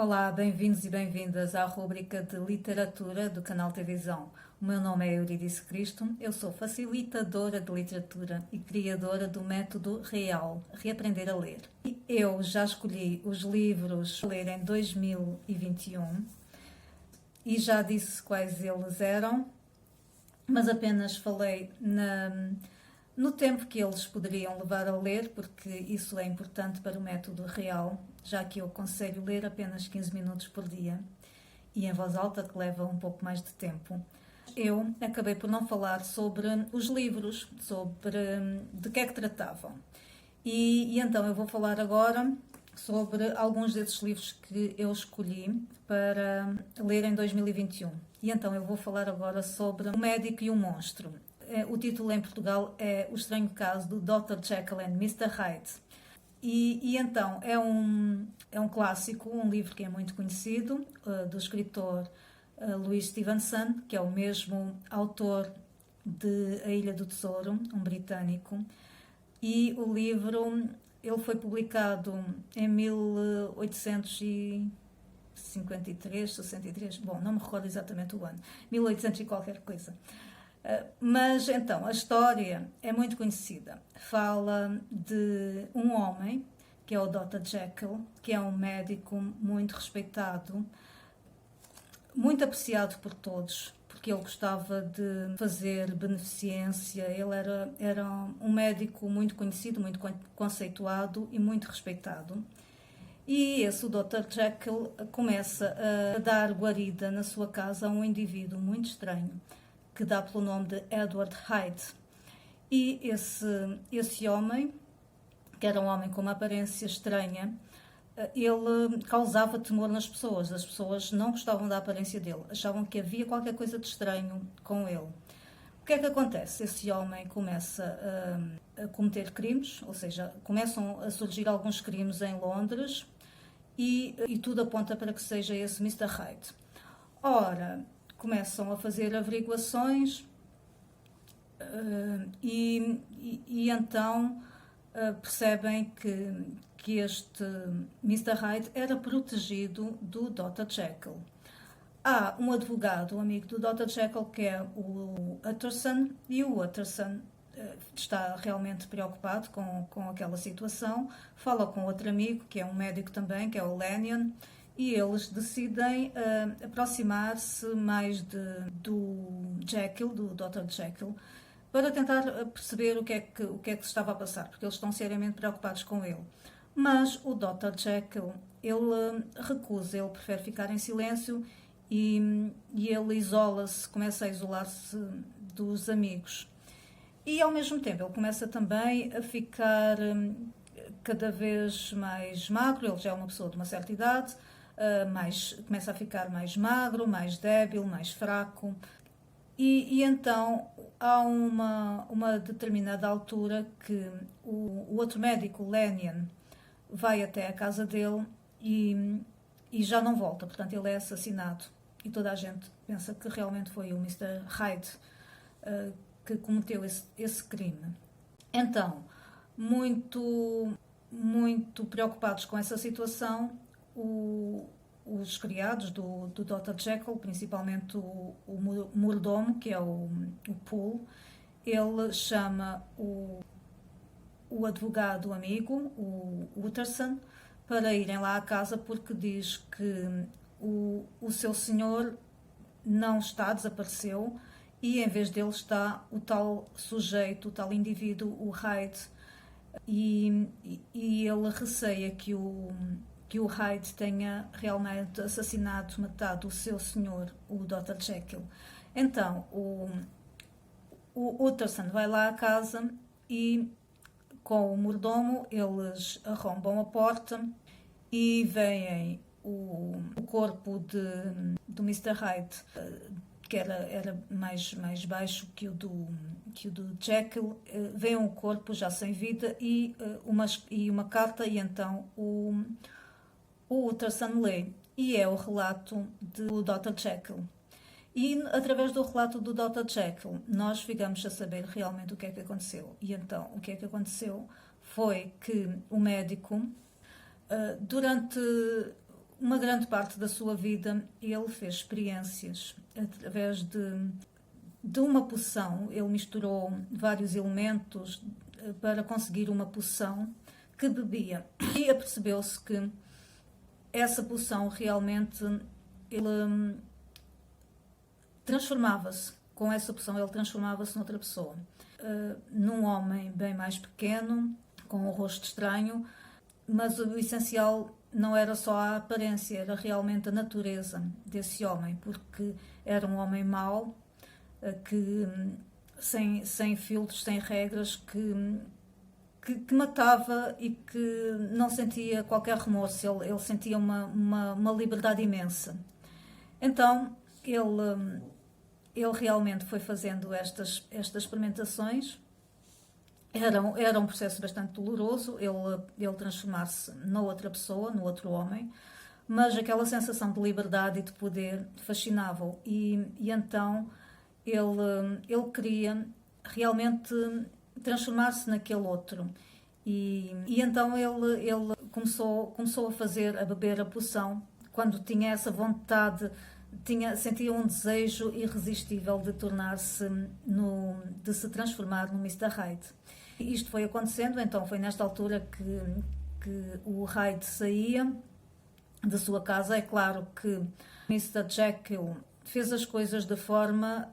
Olá, bem-vindos e bem-vindas à rubrica de literatura do canal Televisão. O meu nome é Eurídice Cristo, eu sou facilitadora de literatura e criadora do método REAL, Reaprender a Ler. Eu já escolhi os livros a ler em 2021 e já disse quais eles eram, mas apenas falei no tempo que eles poderiam levar a ler, porque isso é importante para o método REAL, já que eu aconselho ler apenas 15 minutos por dia e em voz alta, que leva um pouco mais de tempo. Eu acabei por não falar sobre os livros, sobre de que é que tratavam. E então eu vou falar agora sobre alguns desses livros que eu escolhi para ler em 2021. E então eu vou falar agora sobre O Médico e o Monstro. O título em Portugal é O Estranho Caso do Dr. Jekyll and Mr. Hyde. E então é um clássico, um livro que é muito conhecido, do escritor Louis Stevenson, que é o mesmo autor de A Ilha do Tesouro, um britânico. E o livro ele foi publicado em 1853, 63, bom, não me recordo exatamente o ano, 1800 e qualquer coisa. Mas então, a história é muito conhecida. Fala de um homem, que é o Dr. Jekyll, que é um médico muito respeitado, muito apreciado por todos, porque ele gostava de fazer beneficência. Ele era um médico muito conhecido, muito conceituado e muito respeitado. E esse, o Dr. Jekyll, começa a dar guarida na sua casa a um indivíduo muito estranho, que dá pelo nome de Edward Hyde. E esse homem, que era um homem com uma aparência estranha, ele causava temor nas pessoas. As pessoas não gostavam da aparência dele, achavam que havia qualquer coisa de estranho com ele. O que é que acontece? Esse homem começa a cometer crimes, ou seja, começam a surgir alguns crimes em Londres e tudo aponta para que seja esse Mr. Hyde. Ora, começam a fazer averiguações e então percebem que este Mr. Hyde era protegido do Dr. Jekyll. Há um advogado, um amigo do Dr. Jekyll, que é o Utterson, e o Utterson está realmente preocupado com aquela situação. Fala com outro amigo, que é um médico também, que é o Lanyon, e eles decidem aproximar-se mais do Jekyll, do Dr. Jekyll, para tentar perceber o que é que se estava a passar, porque eles estão seriamente preocupados com ele. Mas o Dr. Jekyll, ele recusa, ele prefere ficar em silêncio e ele isola-se, começa a isolar-se dos amigos. E ao mesmo tempo ele começa também a ficar cada vez mais magro, ele já é uma pessoa de uma certa idade, começa a ficar mais magro, mais débil, mais fraco. E então há uma determinada altura que o outro médico, o Lanyon, vai até a casa dele e já não volta. Portanto, ele é assassinado. E toda a gente pensa que realmente foi o Mr. Hyde que cometeu esse crime. Então, muito preocupados com essa situação, os criados do Dr. Jekyll, principalmente o mordomo, que é o Poole, ele chama o advogado amigo, o Utterson, para irem lá à casa, porque diz que o seu senhor não está, desapareceu, e em vez dele está o tal sujeito, o tal indivíduo, o Hyde, e ele receia que o Hyde tenha realmente assassinado, matado o seu senhor, o Dr. Jekyll. Então, o Utterson vai lá à casa e, com o mordomo, eles arrombam a porta e veem o corpo do Mr. Hyde, que era mais baixo que o do Jekyll. Veem o corpo já sem vida e uma carta, e então o Utterson lê, e é o relato do Dr. Jekyll. E através do relato do Dr. Jekyll nós ficamos a saber realmente o que é que aconteceu. E então o que é que aconteceu foi que o médico, durante uma grande parte da sua vida ele fez experiências através de uma poção. Ele misturou vários elementos para conseguir uma poção que bebia. E apercebeu-se que essa poção realmente, ele transformava-se. Com essa poção ele transformava-se noutra pessoa. Num homem bem mais pequeno, com um rosto estranho, mas o essencial não era só a aparência, era realmente a natureza desse homem, porque era um homem mau, que, sem filtros, sem regras, que matava e que não sentia qualquer remorso, ele sentia uma liberdade imensa. Então, ele realmente foi fazendo estas experimentações. Era um processo bastante doloroso, ele transformar-se na outra pessoa, no outro homem, mas aquela sensação de liberdade e de poder fascinava-o. E então ele queria realmente transformar-se naquele outro. E então ele começou a beber a poção quando tinha essa vontade, sentia um desejo irresistível de de se transformar no Mr. Hyde. E isto foi acontecendo, então foi nesta altura que o Hyde saía da sua casa. É claro que Mr. Jekyll fez as coisas de forma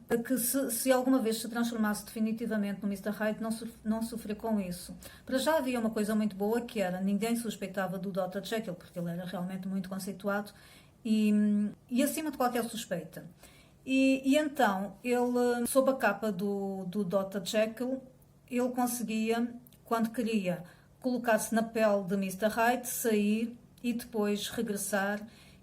a que se alguma vez se transformasse definitivamente no Mr. Hyde, não sofrer com isso. Para já havia uma coisa muito boa, que era, ninguém suspeitava do Dr. Jekyll, porque ele era realmente muito conceituado e acima de qualquer suspeita. E então, ele, sob a capa do Dr. Jekyll, ele conseguia, quando queria, colocar-se na pele de Mr. Hyde, sair e depois regressar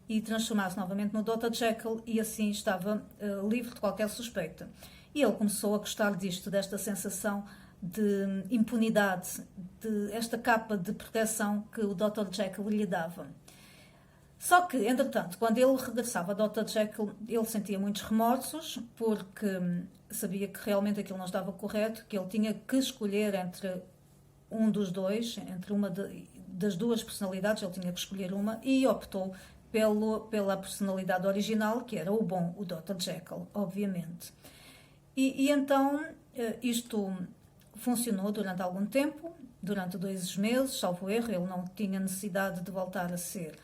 e transformar-se novamente no Dr. Jekyll, e assim estava livre de qualquer suspeita. E ele começou a gostar desta sensação de impunidade, esta capa de proteção que o Dr. Jekyll lhe dava. Só que, entretanto, quando ele regressava ao Dr. Jekyll, ele sentia muitos remorsos, porque sabia que realmente aquilo não estava correto, que ele tinha que escolher entre um dos dois, entre uma das duas personalidades, ele tinha que escolher uma, e optou pela personalidade original, que era o bom, o Dr. Jekyll, obviamente. E então isto funcionou durante algum tempo, durante 2 meses, salvo erro. Ele não tinha necessidade de voltar a ser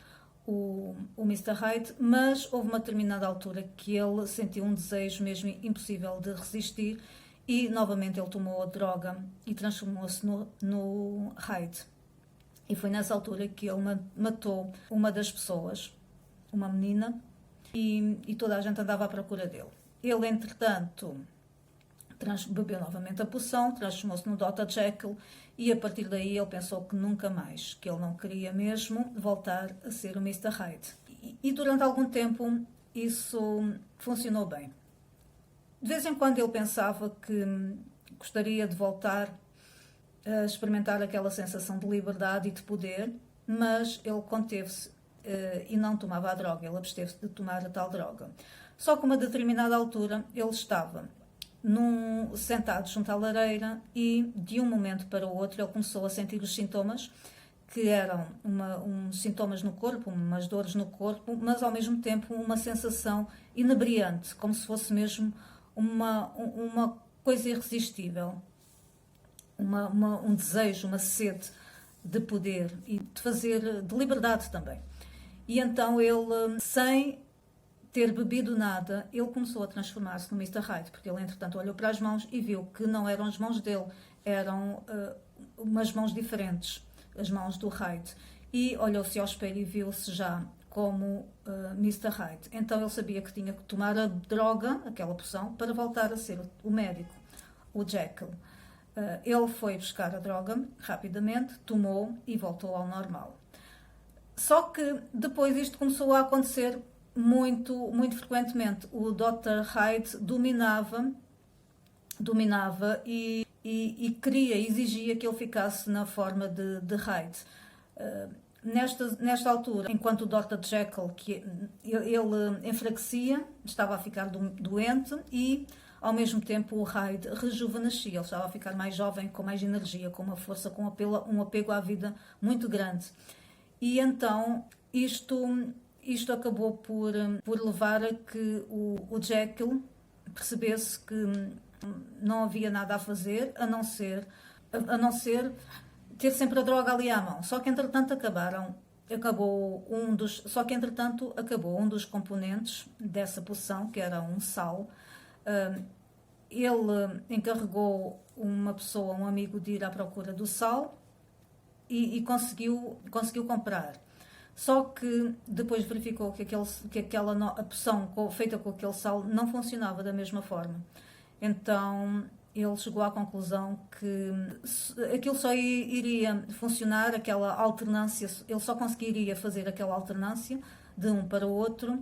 o Mr. Hyde, mas houve uma determinada altura que ele sentiu um desejo mesmo impossível de resistir e novamente ele tomou a droga e transformou-se no Hyde. E foi nessa altura que ele matou uma das pessoas, uma menina, e toda a gente andava à procura dele. Ele, entretanto, bebeu novamente a poção, transformou-se no Dr. Jekyll, e a partir daí ele pensou que nunca mais, que ele não queria mesmo voltar a ser o Mr. Hyde. E durante algum tempo isso funcionou bem. De vez em quando ele pensava que gostaria de voltar a experimentar aquela sensação de liberdade e de poder, mas ele conteve-se e não tomava a droga, ele absteve-se de tomar a tal droga. Só que a uma determinada altura ele estava sentado junto à lareira e de um momento para o outro ele começou a sentir os sintomas, que eram uns sintomas no corpo, umas dores no corpo, mas ao mesmo tempo uma sensação inebriante, como se fosse mesmo uma coisa irresistível, um desejo, uma sede de poder e de liberdade também. E então ele, sem ter bebido nada, ele começou a transformar-se no Mr. Hyde, porque ele, entretanto, olhou para as mãos e viu que não eram as mãos dele, eram umas mãos diferentes, as mãos do Hyde. E olhou-se ao espelho e viu-se já como Mr. Hyde. Então ele sabia que tinha que tomar a droga, aquela poção, para voltar a ser o médico, o Jekyll. Ele foi buscar a droga rapidamente, tomou e voltou ao normal. Só que depois isto começou a acontecer muito, muito frequentemente. O Dr. Hyde dominava e exigia que ele ficasse na forma de Hyde. Nesta altura, enquanto o Dr. Jekyll, ele enfraquecia, estava a ficar doente, e ao mesmo tempo o Hyde rejuvenescia, ele estava a ficar mais jovem, com mais energia, com uma força, com um apego à vida muito grande. E então isto acabou por levar a que o Jekyll percebesse que não havia nada a fazer a não ser ter sempre a droga ali à mão. Só que entretanto acabou um dos componentes dessa poção, que era um sal. Ele encarregou uma pessoa, um amigo, de ir à procura do sal e conseguiu comprar. Só que depois verificou que a poção feita com aquele sal não funcionava da mesma forma. Então ele chegou à conclusão que aquilo só iria funcionar, aquela alternância, ele só conseguiria fazer aquela alternância de um para o outro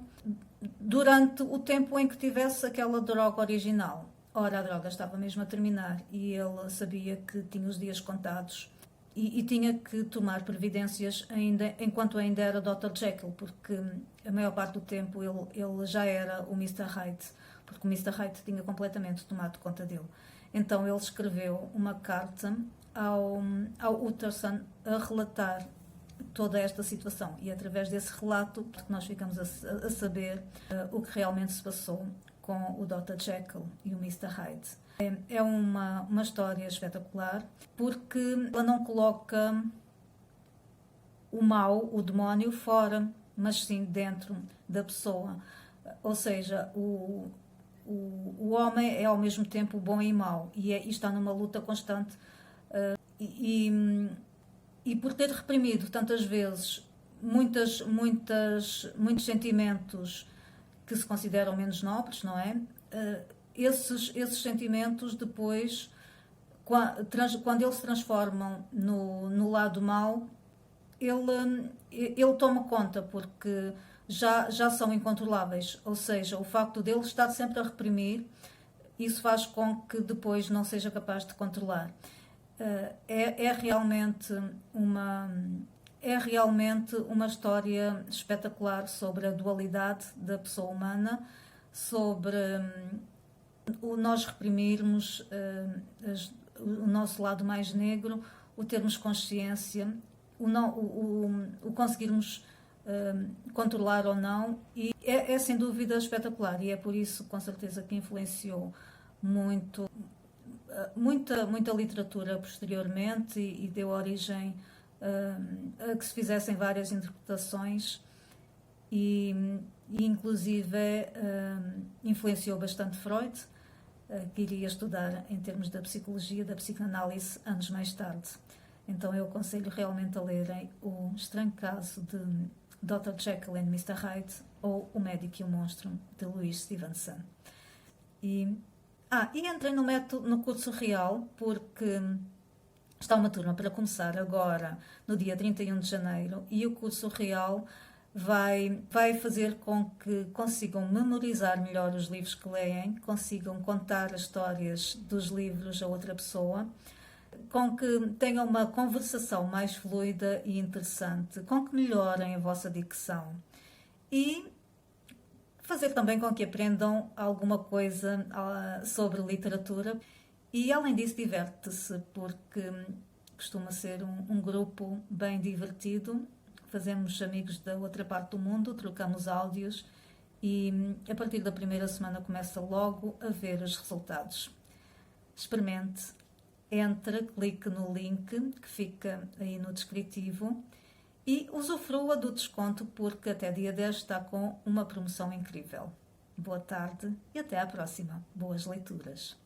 durante o tempo em que tivesse aquela droga original. Ora, a droga estava mesmo a terminar e ele sabia que tinha os dias contados e tinha que tomar providências enquanto ainda era Dr. Jekyll, porque a maior parte do tempo ele já era o Mr. Hyde, porque o Mr. Hyde tinha completamente tomado conta dele. Então ele escreveu uma carta ao Utterson a relatar toda esta situação, e através desse relato que nós ficamos a saber o que realmente se passou com o Dr. Jekyll e o Mr. Hyde. É uma história espetacular, porque ela não coloca o mal, o demónio, fora, mas sim dentro da pessoa. Ou seja, o homem é ao mesmo tempo bom e mau, e está numa luta constante. E por ter reprimido tantas vezes muitos sentimentos que se consideram menos nobres, não é? Esses sentimentos depois, quando eles se transformam no lado mau, ele toma conta, porque já são incontroláveis. Ou seja, o facto dele estar sempre a reprimir, isso faz com que depois não seja capaz de controlar. É realmente uma história espetacular sobre a dualidade da pessoa humana, sobre nós reprimirmos o nosso lado mais negro, o termos consciência, o conseguirmos controlar ou não, e é sem dúvida espetacular, e é por isso, com certeza, que influenciou muita literatura posteriormente e deu origem a que se fizessem várias interpretações e inclusive influenciou bastante Freud, que iria estudar em termos da psicologia, da psicanálise, anos mais tarde. Então eu aconselho realmente a lerem O Estranho Caso de Dr. Jekyll and Mr. Hyde ou O Médico e o Monstro, de Louise Stevenson. E entrei no curso real, porque está uma turma para começar agora, no dia 31 de janeiro, e o curso real vai fazer com que consigam memorizar melhor os livros que leem, consigam contar as histórias dos livros a outra pessoa, com que tenham uma conversação mais fluida e interessante, com que melhorem a vossa dicção e fazer também com que aprendam alguma coisa sobre literatura. E além disso, diverte-se, porque costuma ser um grupo bem divertido. Fazemos amigos da outra parte do mundo, trocamos áudios e a partir da primeira semana começa logo a ver os resultados. Experimente, entre, clique no link que fica aí no descritivo e usufrua do desconto, porque até dia 10 está com uma promoção incrível. Boa tarde e até à próxima. Boas leituras!